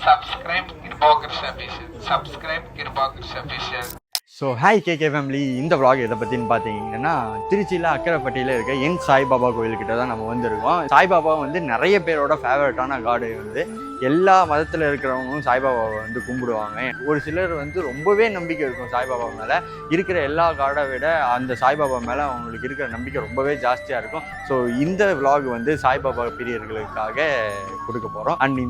Subscribe Kirbogers Official. Subscribe Kirbogers Official. So hi KK family. இந்த vlog எதை பற்றின்னு பார்த்தீங்கன்னா திருச்சியில் அக்கரைப்பட்டியில் இருக்க என் சாய்பாபா கோயில்கிட்ட தான் நம்ம வந்திருக்கோம். சாய்பாபா வந்து நிறைய பேரோட ஃபேவரட்டான காடு வந்து எல்லா மதத்தில் இருக்கிறவங்களும் சாய்பாபாவை வந்து கும்பிடுவாங்க. ஒரு சிலர் வந்து ரொம்பவே நம்பிக்கை இருக்கும் சாய்பாபா மேலே. இருக்கிற எல்லா காடை விட அந்த சாய்பாபா மேலே அவங்களுக்கு இருக்கிற நம்பிக்கை ரொம்பவே ஜாஸ்தியாக இருக்கும். ஸோ இந்த vlog வந்து சாய்பாபா பிரியர்களுக்காக கொடுக்க போகிறோம். அண்ட்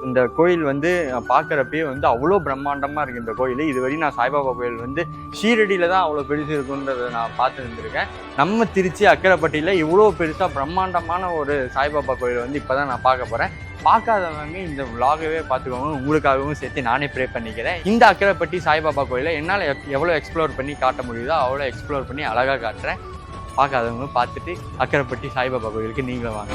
இந்த கோயில் வந்து பார்க்குறப்பயே வந்து அவ்வளோ பிரம்மாண்டமாக இருக்குது இந்த கோயில். இதுவரையும் நான் சாய்பாபா கோயில் வந்து ஷீரடியில் தான் அவ்வளோ பெருசு இருக்குன்றதை நான் பார்த்து இருந்திருக்கேன். நம்ம திருச்சி அக்கரைப்பட்டியில் இவ்வளோ பெருசாக பிரம்மாண்டமான ஒரு சாய்பாபா கோயில் வந்து இப்போ தான் நான் பார்க்க போகிறேன். பார்க்காதவங்க இந்த vlogவே பார்த்துக்கோங்க. உங்களுக்காகவும் சேர்த்து நானே ப்ரே பண்ணிக்கிறேன். இந்த அக்கரைப்பட்டி சாய்பாபா கோயிலை என்னால் எவ்வளோ எக்ஸ்ப்ளோர் பண்ணி காட்ட முடியுதோ அவ்வளோ எக்ஸ்ப்ளோர் பண்ணி அழகாக காட்டுறேன். பார்க்காதவங்க பார்த்துட்டு அக்கரைப்பட்டி சாய்பாபா கோயிலுக்கு நீங்களும் வாங்க.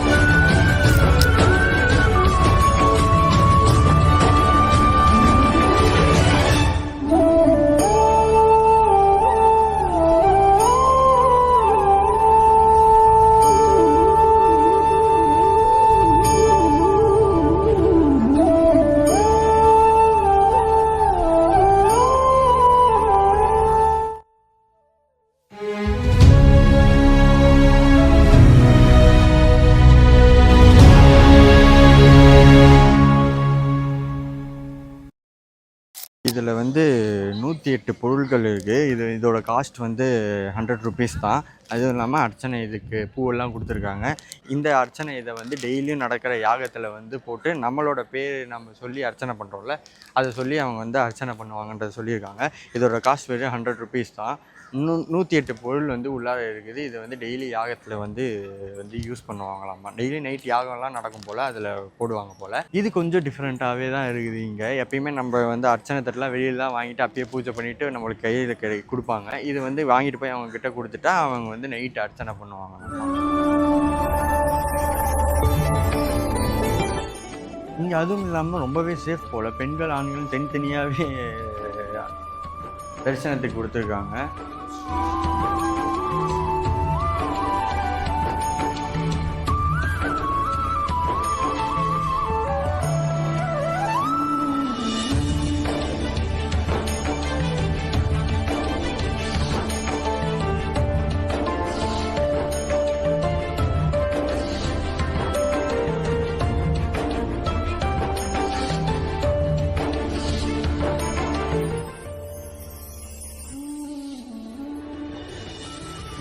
இதில் வந்து 108 பொருட்கள் இருக்குது. இதோட காஸ்ட் வந்து 100 rupees தான். அதுவும் இல்லாமல் அர்ச்சனை இதுக்கு பூவெல்லாம் கொடுத்துருக்காங்க. இந்த அர்ச்சனை இதை வந்து டெய்லியும் நடக்கிற யாகத்தில் வந்து போட்டு நம்மளோட பேர் நம்ம சொல்லி அர்ச்சனை பண்ணுறோம்ல, அதை சொல்லி அவங்க வந்து அர்ச்சனை பண்ணுவாங்கன்றதை சொல்லியிருக்காங்க. இதோட காஸ்ட் வெறும் 100 rupees தான். 108 பொருள் வந்து உள்ளார இருக்குது. இது வந்து டெய்லி யாகத்தில் வந்து யூஸ் பண்ணுவாங்களாமா. டெய்லி நைட் யாகம்லாம் நடக்கும் போல் அதில் போடுவாங்க போல். இது கொஞ்சம் டிஃப்ரெண்ட்டாகவே தான் இருக்குது. இங்கே எப்பயுமே நம்ம வந்து அர்ச்சனை தட்டெலாம் வெளியில் தான் வாங்கிட்டு அப்பயே பூஜை பண்ணிவிட்டு நம்மளுக்கு கையில் கொடுப்பாங்க. இது வந்து வாங்கிட்டு போய் அவங்க கிட்ட கொடுத்துட்டா அவங்க வந்து நைட்டு அர்ச்சனை பண்ணுவாங்க. இங்கே அதுவும் இல்லாமல் ரொம்பவே சேஃப் போல். பெண்கள் ஆண்கள் தனித்தனியாகவே தரிசனத்துக்கு கொடுத்துருக்காங்க.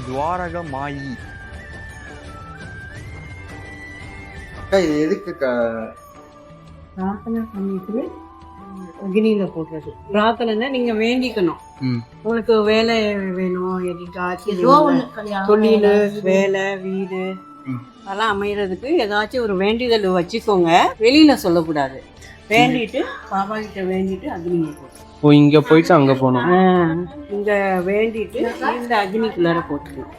துவாரக மாயி இது எதுக்கு? பிரார்த்தனை பண்ணிட்டு அக்னியில போடுறது. பிரார்த்தனைன்னா நீங்க வேண்டிக்கணும். உங்களுக்கு வேலை வேணும், எதுக்காச்சும் தொழில், வேலை, வீடு அதெல்லாம் அமையறதுக்கு ஏதாச்சும் ஒரு வேண்டிதல் வச்சுக்கோங்க. வெளியில சொல்லக்கூடாது. வேண்டிட்டு பாபா கிட்ட வேண்டிட்டு அக்னியை போட்டு இங்க போயிட்டு அங்க போனோம். இங்க வேண்டிட்டு இந்த அக்னிக்குள்ளார போட்டுக்கணும்.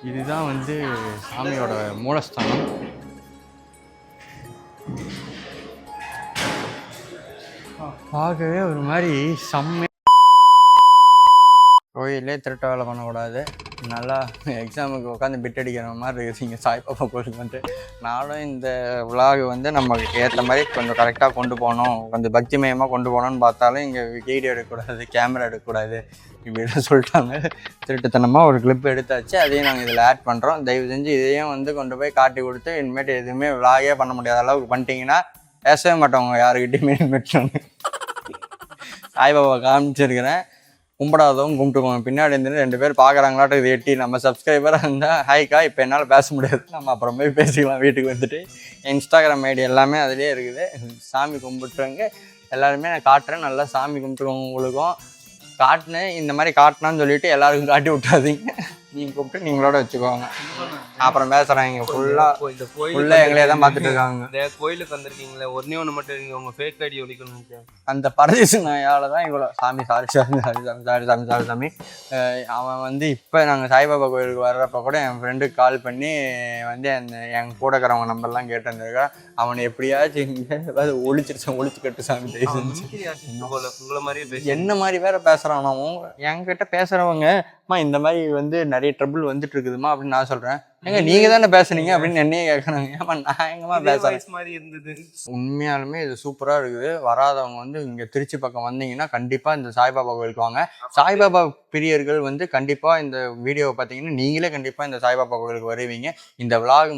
இதுதான் வந்து சாமியோட மூலஸ்தானம். பார்க்கவே ஒரு மாதிரி செம்ம. கோயிலே திருட்ட வேலை பண்ணக்கூடாது. நல்லா எக்ஸாமுக்கு உட்காந்து பிட் அடிக்கிற மாதிரி இருக்குது இங்கே சாய்பாபா கோயிலுக்கு வந்து. நானும் இந்த vlog வந்து நமக்கு ஏற்ற மாதிரி கொஞ்சம் கரெக்டாக கொண்டு போகணும், கொஞ்சம் பக்திமயமாக கொண்டு போகணுன்னு பார்த்தாலும் இங்கே வீடியோ எடுக்கக்கூடாது, கேமரா எடுக்கக்கூடாது இப்படிலாம் சொல்லிட்டாங்க. திருட்டுத்தனமாக ஒரு கிளிப் எடுத்தாச்சு, அதையும் நாங்கள் இதில் ஆட் பண்ணுறோம். தயவு செஞ்சு இதையும் வந்து கொண்டு போய் காட்டி கொடுத்து இனிமேட்டு எதுவுமே vlog பண்ண முடியாத அளவுக்கு பண்ணிட்டீங்கன்னா பேசவே மாட்டோங்க யாருக்கிட்டையுமே. இனிமேட்டு சாய்பாபா காமிச்சிருக்கிறேன். கும்பிடாதவங்க கும்பிட்டுக்கோங்க. பின்னாடி இருந்து 2 பேர் பார்க்குறாங்களாட்டு இது எட்டி நம்ம சப்ஸ்கிரைபராக இருந்தால் ஹாய்க்கா இப்போ என்னால் பேச முடியாது, நம்ம அப்புறம் போய் பேசிக்கலாம் வீட்டுக்கு வந்துட்டு. இன்ஸ்டாகிராம் ஐடி எல்லாமே அதிலே இருக்குது. சாமி கும்பிட்டுருங்க எல்லாருமே நான் காட்டுறேன். நல்லா சாமி கும்பிட்டுக்கோங்க. உங்களுக்கும் காட்டினேன் இந்த மாதிரி காட்டினான்னு சொல்லிட்டு எல்லாருக்கும் காட்டி விட்டாதீங்க. நீங்கள் கூப்பிட்டு நீங்களோட வச்சுக்கோங்க. அப்புறம் பேசுகிறாங்க ஃபுல்லாக எங்களே தான் பார்த்துட்டு இருக்காங்க. இந்த கோயிலுக்கு வந்திருக்கீங்களே ஒன்று மட்டும் இருக்கீங்க, உங்கள் ஃபேக் ஐடி ஒழிக்கணும். அந்த பரதேச நாயால் தான் இவ்வளோ சாமி சாமி. அவன் வந்து இப்போ நாங்கள் சாய்பாபா கோயிலுக்கு வர்றப்ப கூட என் ஃப்ரெண்டுக்கு கால் பண்ணி வந்து என் கூட இருக்கிறவங்க நம்பர்லாம் கேட்டிருந்திருக்கா. அவனை எப்படியாச்சும் இங்கே ஒழிச்சு கட்டு சாமி செஞ்சு உங்களை மாதிரியே என்ன மாதிரி வேற பேசுகிறான். அவன் என்கிட்ட பேசுகிறவங்க இந்த மாதிரி வந்து நிறைய ட்ரபிள் வந்துட்டு இருக்குதுமா அப்படின்னு நான் சொல்கிறேன். ஏங்க நீங்கள் தானே பேசுனீங்க அப்படின்னு என்னையே கேட்கறாங்க. ஏமா நான் எங்கம்மா பேசுகிறேன் மாதிரி இருந்தது. உண்மையாலுமே இது சூப்பராக இருக்குது. வராதவங்க வந்து இங்கே திருச்சி பக்கம் வந்தீங்கன்னா கண்டிப்பாக இந்த சாய்பாபா கோயிலுக்கு வாங்க. சாய்பாபா பிரியர்கள் வந்து கண்டிப்பாக இந்த வீடியோவை பார்த்தீங்கன்னா நீங்களே கண்டிப்பாக இந்த சாய்பாபா கோயிலுக்கு வருவீங்க. இந்த விலாக்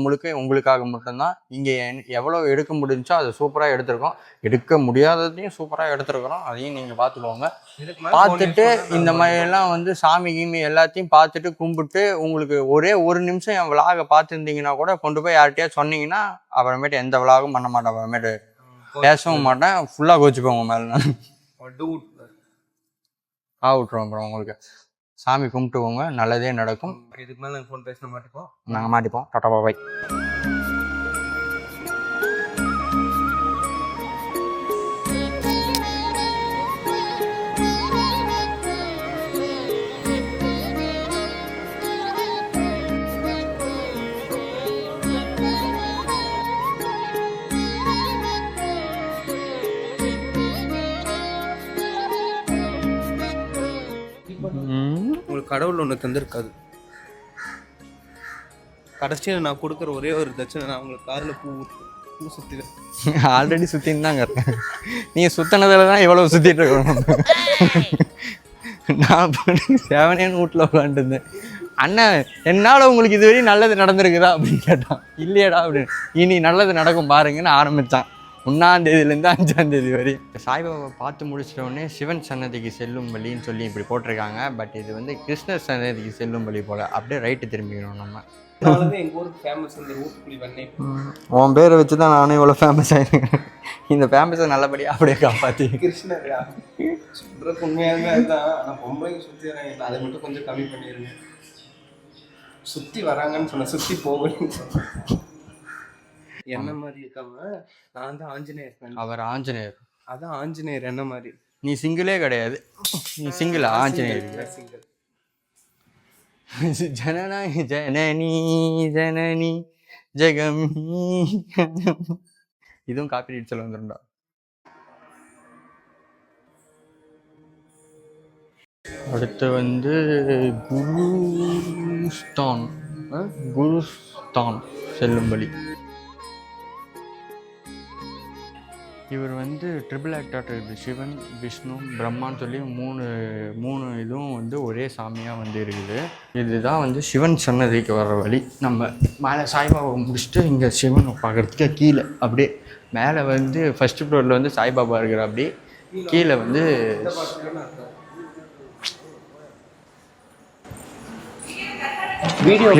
முழுக்க உங்களுக்காக மட்டும்தான். இங்கே எவ்வளோ எடுக்க முடிஞ்சோ அதை சூப்பராக எடுத்திருக்கோம். எடுக்க முடியாததையும் சூப்பராக எடுத்துருக்குறோம். அதையும் நீங்கள் பார்த்துக்கோங்க. பார்த்துட்டு இந்த மாதிரிலாம் வந்து சாமி கீமி எல்லாத்தையும் பார்த்துட்டு கும்பிட்டு உங்களுக்கு ஒரே ஒரு நிமிஷம் என் விலாகை பார்த்துருந்தீங்கன்னா கூட கொண்டு போய் யார்கிட்டயா சொன்னீங்கன்னா அப்புறமேட்டு எந்த விலாகும் பண்ண மாட்டேன். அப்புறமேட்டு பேசவும் மாட்டேன். ஃபுல்லாக கோச்சிப்போங்க மேலே நான் விட்டுருவோம். அப்புறம் உங்களுக்கு சாமி கும்பிட்டுவோங்க, நல்லதே நடக்கும். இதுக்கு மேலே நாங்கள் ஃபோன் பேச மாட்டோம். நாங்கள் மாட்டிப்போம். டாடா பாய். உங்களுக்கு கடவுள் ஒன்று தந்திருக்காது. கடைசியில் நான் கொடுக்குற ஒரே ஒரு தட்சணை, நான் உங்களுக்கு காரில் பூ சுற்றிடுவேன். ஆல்ரெடி சுற்றின்னு தாங்க இருக்கேன். நீங்கள் சுற்றினதில் தான் எவ்வளோ சுற்றிட்டு இருக்கணும். நான் 7 வீட்டில் உட்காந்துருந்தேன். அண்ணன் என்னால் உங்களுக்கு இதுவரை நல்லது நடந்திருக்குதா அப்படின்னு கேட்டான். இல்லையடா அப்படின்னு. இனி நல்லது நடக்கும் பாருங்கன்னு ஆரம்பித்தான். 1ஆம் தேதியிலேருந்து 5ஆம் தேதி வரை. சாய்பாபா பார்த்து முடிச்சிட்டோடனே சிவன் சன்னதிக்கு செல்லும் வழின்னு சொல்லி இப்படி போட்டிருக்காங்க. பட் இது வந்து கிருஷ்ணர் சன்னதிக்கு செல்லும் வழி போல். அப்படியே ரைட்டு திரும்பிக்கணும் நம்ம. எங்கள் ஊருக்கு ஃபேமஸ் இந்த ஊத்துக்குழி வெண்ணெய். உன் பேரை வச்சு தான் நானே இவ்வளோ ஃபேமஸ் ஆகிருக்கேன். இந்த ஃபேமஸை நல்லபடியாக அப்படியே காப்பாற்றி. கிருஷ்ணரா சொல்கிறதுக்கு உண்மையாலுமே அதுதான். ஆனால் பொம்பளைங்க சுற்றி வராங்க, அதை மட்டும் கொஞ்சம் கம்மி பண்ணிடுங்க. சுற்றி வராங்கன்னு சொன்ன, சுற்றி போகணும்னு சொன்னேன். என்ன மாதிரி இருக்காம நான் தான் ஆஞ்சநேயர். அவர் ஆஞ்சநேயர். அதான் ஆஞ்சநேயர் என்ன மாதிரி. நீ சிங்கிளே கிடையாது. நீ சிங்கிள் ஆஞ்சநேயர். சிங்கிள். ஜனனி ஜனனி ஜனனி ஜெகமி. இதுவும் காப்பிரைட் சொல்ல வந்துருண்டா. அடுத்து வந்து குருஸ்தான் செல்லும் வழி. இவர் வந்து ட்ரிபிள் ஆக்டாக இருக்குது. சிவன், விஷ்ணு, பிரம்மான்னு சொல்லி மூணு இதுவும் வந்து ஒரே சாமியாக வந்து இருக்குது. இதுதான் வந்து சிவன் சன்னதிக்கு வர்ற வழி. நம்ம மேலே சாய்பாபா முடிச்சுட்டு இங்கே சிவனை பார்க்குறதுக்கு கீழே அப்படியே மேலே வந்து ஃபஸ்ட்டு ஃப்ளோரில் வந்து சாய்பாபா இருக்கிற அப்படி கீழே வந்து வீடியோ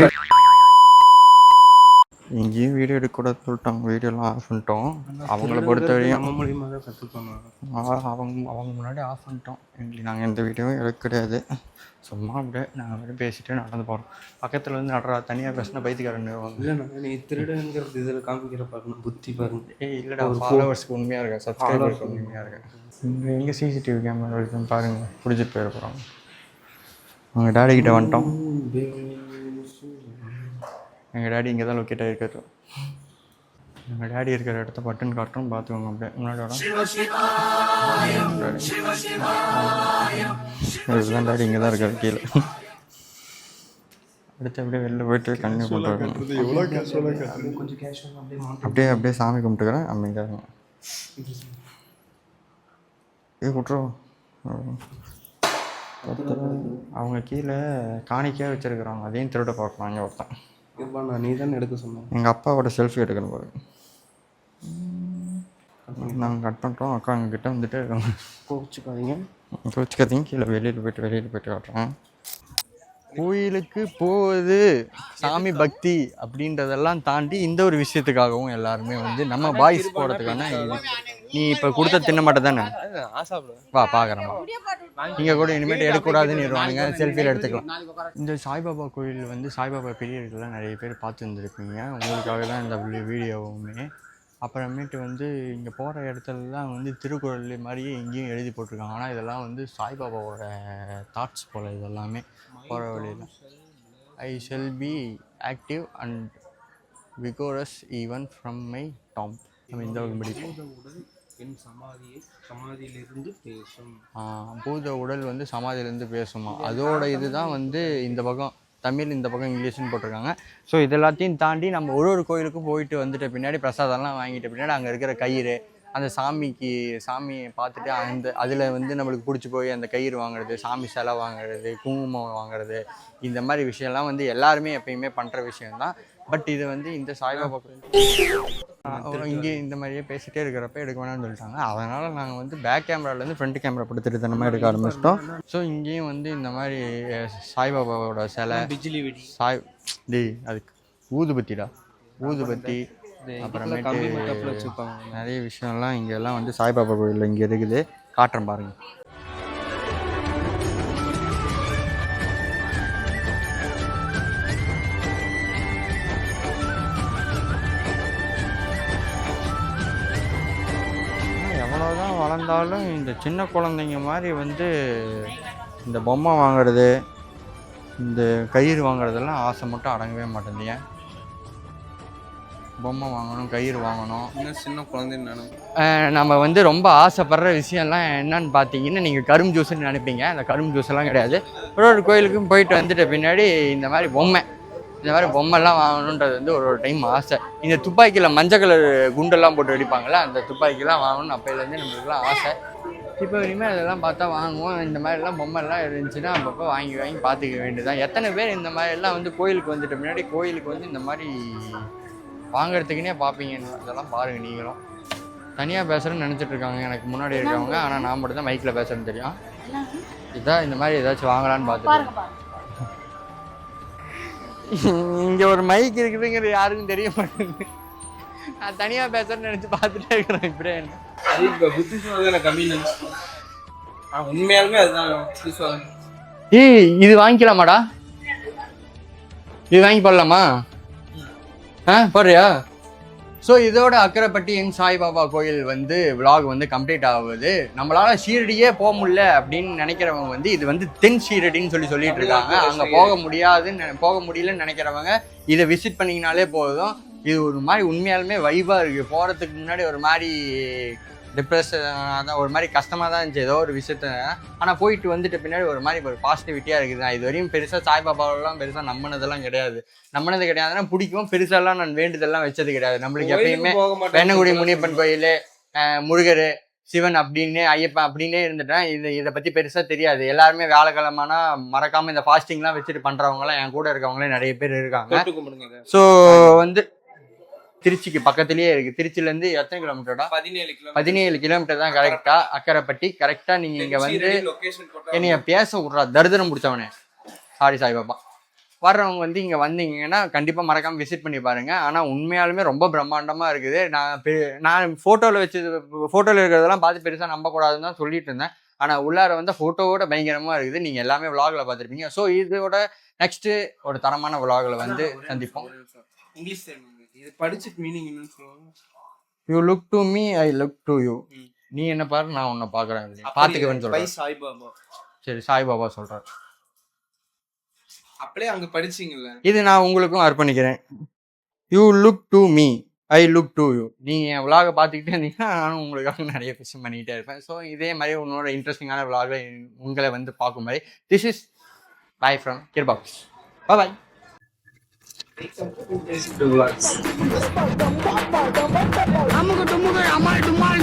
எங்கேயும் வீடியோ எடுக்கக்கூடாது சொல்லிட்டாங்க. வீடியோலாம் ஆஃப் பண்ணிட்டோம். அவங்கள பொறுத்த வரையும் நம்ம மூலியமாக தான் கற்றுக்கணும். அவங்க முன்னாடி ஆஃப் பண்ணிட்டோம். எங்களுக்கு நாங்கள் எந்த வீடியோவும் எடுக்க கிடையாது. சும்மா அப்படியே நாங்கள் அப்படியே பேசிகிட்டே நடந்து போகிறோம். பக்கத்தில் வந்து நடரா தனியாக பேசினா பைத்தியக்காரன். இல்லைண்ணா, நீ திருடங்கிறது இதில் காமிக்கிற பாருங்க, புத்தி பாருங்க. இல்லைடா, ஃபாலோவர்ஸ்க்கு உண்மையாக இருக்கேன், சப்ஸ்கிரைபர்ஸ்க்கு உண்மையாக இருக்கேன். இங்கே எங்கே சிசிடிவி கேமரா இருக்குன்னு பாருங்கள். பிடிச்சிட்டு போயிட போகிறாங்க. அவங்க டாடிக்கிட்ட வந்துட்டோம். எங்கள் டேடி இங்கே தான் லொக்கேட் ஆகிருக்காரு. எங்கள் டேடி இருக்கிற இடத்த பட்டன் காட்டுறோம், பார்த்துக்கோங்க. அப்படியே முன்னாடி வரோம். இதுதான் டேடி இங்கே தான் இருக்காரு கீழே. அடுத்து அப்படியே வெளில போயிட்டு கண்ணு போட்டு அப்படியே சாமி கும்பிட்டுக்கிறேன். அமைதியாக விட்டுருவோம். அவங்க கீழே காணிக்கையாக வச்சுருக்குறாங்க. அதையும் திருட பார்க்குறாங்க ஒருத்தன். நீ தான் எடுக்க சொன்னேன். எங்கள் அப்பாவோட செல்ஃபி எடுக்கணும் பாருங்க. நாங்கள் கட் பண்ணுறோம். அக்கா எங்ககிட்ட வந்துட்டு கோச்சிக்காதீங்க. கீழே வெளியில் போயிட்டு காட்டுறேன். கோயிலுக்கு போவது சாமி பக்தி அப்படின்றதெல்லாம் தாண்டி இந்த ஒரு விஷயத்துக்காகவும் எல்லாருமே வந்து நம்ம பாய்ஸ் போகிறதுக்கான நீ இப்போ கொடுத்த தின்ன மாட்டே தானே வா பார்க்குறேன் இங்கே கூட இனிமேட்டு எடுக்கக்கூடாதுன்னு இருவானுங்க செல்ஃபியில் எடுத்துக்கலாம். இந்த சாய்பாபா கோயில் வந்து சாய்பாபா பெரியவர்கள்லாம் நிறைய பேர் பார்த்து வந்துருப்பீங்க, உங்களுக்காக தான் இந்த வீடியோவுமே. அப்புறமேட்டு வந்து இங்கே போகிற இடத்துலலாம் வந்து திருக்குறள் மாதிரியே எங்கேயும் எழுதி போட்டிருக்காங்க. ஆனால் இதெல்லாம் வந்து சாய்பாபாவோட தாட்ஸ் போல் இதெல்லாமே போகிற வழியில். ஐ shell be active and vigorous even from my Tom. நம்ம இந்த படிப்போம். என் சமாதியிலிருந்து பேசும். பூத உடல் வந்து சமாதியிலேருந்து பேசுமா, அதோட இதுதான் வந்து இந்த பக்கம் தமிழ், இந்த பக்கம் இங்கிலீஷ்னு போட்டிருக்காங்க. ஸோ இது எல்லாத்தையும் தாண்டி நம்ம ஒரு கோயிலுக்கும் போயிட்டு வந்துட்ட பின்னாடி பிரசாதம்லாம் வாங்கிட்ட பின்னாடி அங்கே இருக்கிற கயிறு, அந்த சாமியை பார்த்துட்டு அதில் வந்து நம்மளுக்கு பிடிச்சி போய் அந்த கயிறு வாங்குறது, சாமி சிலை வாங்குறது, குங்குமம் வாங்குறது, இந்த மாதிரி விஷயம்லாம் வந்து எல்லாருமே எப்பயுமே பண்ணுற விஷயம்தான். பட் இது வந்து இந்த சாய்பாபா இங்கே இந்த மாதிரியே பேசிகிட்டே இருக்கிறப்ப எடுக்க வேணாம்னு சொல்லிட்டாங்க. அதனால் நாங்கள் வந்து பேக் கேமராலேருந்து ஃப்ரண்ட் கேமரா படுத்துட்டு தனமாக எடுக்க ஆரம்பிச்சிட்டோம். ஸோ இங்கேயும் வந்து இந்த மாதிரி சாய்பாபாவோட சிலை, பிஜிலி வெடி, அதுக்கு ஊதுபத்தி அப்புறமேட்டு நிறைய விஷயம்லாம் இங்கெல்லாம் வந்து சாய்பாபா கோயிலில் இங்கே இருக்குது. காட்டுறேன் பாருங்கள். எவ்வளோதான் வளர்ந்தாலும் இந்த சின்ன குழந்தைங்க மாதிரி வந்து இந்த பொம்மை வாங்குறது, இந்த கயிறு வாங்குறதெல்லாம் ஆசை மட்டும் அடங்கவே மாட்டேங்குது. பொம்மை வாங்கணும், கயிறு வாங்கணும், இன்னும் சின்ன குழந்தைன்னு நம்ம வந்து ரொம்ப ஆசைப்படுற விஷயம்லாம் என்னன்னு பார்த்தீங்கன்னா, நீங்கள் கரும்பு ஜூஸ்ன்னு நினைப்பீங்க. அந்த கரும்பு ஜூஸ்லாம் கிடையாது. ஒரு கோயிலுக்கும் போயிட்டு வந்துட்ட பின்னாடி இந்த மாதிரி பொம்மைலாம் வாங்கணுன்றது வந்து ஒரு டைம் ஆசை. இந்த துப்பாக்கியில் மஞ்சள் கலர் குண்டெல்லாம் போட்டு வெடிப்பாங்கள்ல, அந்த துப்பாக்கிலாம் வாங்கணும்னு அப்போலேருந்து நம்மளுக்குலாம் ஆசை. இப்போ இனிமேல் அதெல்லாம் பார்த்தா வாங்குவோம். இந்த மாதிரிலாம் பொம்மைலாம் இருந்துச்சுன்னா அப்பப்போ வாங்கி பார்த்துக்க வேண்டியதுதான். எத்தனை பேர் இந்த மாதிரிலாம் வந்து கோயிலுக்கு வந்துட்ட முன்னாடி கோயிலுக்கு வந்து இந்த மாதிரி வாங்கிறதுக்குன்னே பார்ப்பீங்கன்னு அதெல்லாம் பாருங்கள். நீங்களும் தனியாக பேசுகிறேன்னு நினச்சிட்டு இருக்காங்க எனக்கு முன்னாடி இருக்கவங்க. ஆனால் நான் மட்டும் தான் மைக்கில் பேசுகிறேன்னு தெரியும். இதான் இந்த மாதிரி ஏதாச்சும் வாங்கலான்னு பார்த்துட்டு இங்கே ஒரு மைக் இருக்குதுங்கிறது யாருக்கும் தெரிய மாட்டேங்குது. நான் தனியாக பேசுகிறேன்னு நினச்சி பார்த்துட்டே இருக்கிறேன். இப்படியே அது இப்போ புத்திசுவாதம் கம்மி. உண்மையாலுமே அதுதான் புத்திசுவாதம். இது வாங்கிக்கலாமாடா? இது வாங்கி போடலாமா? போடுறியா? ஸோ இதோட அக்கரைப்பட்டி என் சாய்பாபா கோயில் வந்து விலாக் வந்து கம்ப்ளீட் ஆகுது. நம்மளால் ஷீரடியே போக முடியல அப்படின்னு நினைக்கிறவங்க வந்து இது வந்து தென் ஷீரடின்னு சொல்லிட்டு இருக்காங்க. அங்கே போக முடியலன்னு நினைக்கிறவங்க இதை விசிட் பண்ணிங்கனாலே போதும். இது ஒரு மாதிரி உண்மையாலுமே வைபாக இருக்குது. போகிறதுக்கு முன்னாடி ஒரு மாதிரி டிப்ரெஷன், அதான் ஒரு மாதிரி கஷ்டமாக தான் இருந்துச்சு ஏதோ ஒரு விஷயத்த. ஆனால் போயிட்டு வந்துட்டு பின்னாடி ஒரு மாதிரி ஒரு பாசிட்டிவிட்டியாக இருக்குது. நான் இது வரையும் பெருசாக சாய்பாபாவெல்லாம் பெருசாக நம்பினதெல்லாம் கிடையாதுன்னா பிடிக்கும். பெருசாலாம் நான் வேண்டுதெல்லாம் வச்சது கிடையாது. நம்மளுக்கு எப்பயுமே வெண்ணங்குடி முனியப்பன் கோயில், முருகர், சிவன் அப்படின்னு ஐயப்பன் அப்படின்னே இருந்துட்டேன். இதை பற்றி பெருசாக தெரியாது. எல்லாருமே வியாழக்கிழமைனா மறக்காமல் இந்த ஃபாஸ்டிங்லாம் வச்சுட்டு பண்ணுறவங்களாம் என் கூட இருக்கவங்களே நிறைய பேர் இருக்காங்க. ஸோ வந்து திருச்சிக்கு பக்கத்துலேயே இருக்குது. திருச்சியிலேருந்து எத்தனை கிலோமீட்டர்டா? 17 கிலோமீட்டர் தான் கரெக்டா. அக்கரைப்பட்டி கரெக்டா. நீங்கள் இங்கே வந்து என்னைய பேச விட்றா தரிதனம் முடிச்சவனே. சாரி சாய்பாபா. வர்றவங்க வந்து இங்கே வந்தீங்கன்னா கண்டிப்பாக மறக்காமல் விசிட் பண்ணி பாருங்கள். ஆனால் உண்மையாலுமே ரொம்ப பிரம்மாண்டமாக இருக்குது. நான் ஃபோட்டோவில் இருக்கிறதெல்லாம் பார்த்து பெருசாக நம்பக்கூடாதுன்னு தான் சொல்லிட்டு இருந்தேன். ஆனால் உள்ளார வந்து ஃபோட்டோவோட பயங்கரமாக இருக்குது. நீங்கள் எல்லாமே விலாகில் பார்த்துருப்பீங்க. ஸோ இதோட நெக்ஸ்ட்டு ஒரு தரமான விலாகில் வந்து சந்திப்போம். இங்கிலீஷ் இது படிச்சுட்டு மீனிங் என்னன்னு சொல்லுவாங்க. You look to me, I look to you. நீ என்ன பாரு, நான் உன்னை பார்க்குறேன். பார்த்துக்கவேன்னு சொல்கிறேன். சாய்பாபா. சரி, சாய்பாபா சொல்கிறார். அப்படியே அங்கே படிச்சிங்கல்ல, இது நான் உங்களுக்கும் அர்ப்பணிக்கிறேன். You look to me, I look to you. நீங்கள் என் விலாகை பார்த்துக்கிட்டே இருந்தீங்கன்னா நானும் உங்களுக்காக நிறைய விஷயம் பண்ணிக்கிட்டே இருப்பேன். ஸோ இதே மாதிரி உன்னோட இன்ட்ரெஸ்டிங்கான விலாகை உங்களை வந்து பார்க்கும் மாதிரி திஸ் இஸ் பை ஃப்ரம் கிர்பாக்ஸ். பாய். அமுக டுமுக அமால் டுமால்